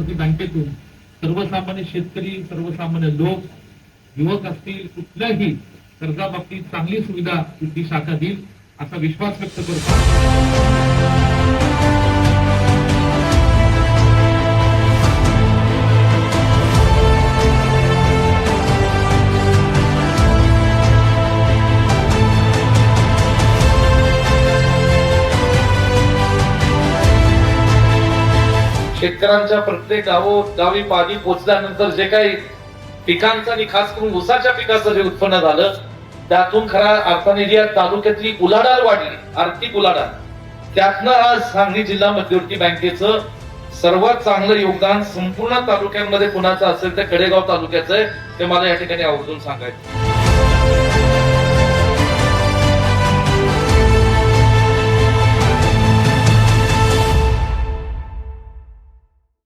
मध्यवर्ती बँकेतून सर्वसामान्य शेतकरी, सर्वसामान्य लोक, युवक असतील, कुठल्याही कर्जाबाबतीत चांगली सुविधा ती शाखा देईल असा विश्वास व्यक्त करतो। शेतकऱ्यांच्या प्रत्येक गावोगावी पाणी पोचल्यानंतर जे काही पिकांचं आणि खास करून ऊसाच्या पिकाचं जे उत्पन्न झालं त्यातून खऱ्या अर्थाने या तालुक्यातली उलाढाल वाढली, आर्थिक उलाढाल। त्यातनं आज सांगली जिल्हा मध्यवर्ती बँकेचं सर्वात चांगलं योगदान संपूर्ण तालुक्यांमध्ये कुणाचं असेल तर कडेगाव तालुक्याचं आहे, ते मला या ठिकाणी आवर्जून सांगायचं।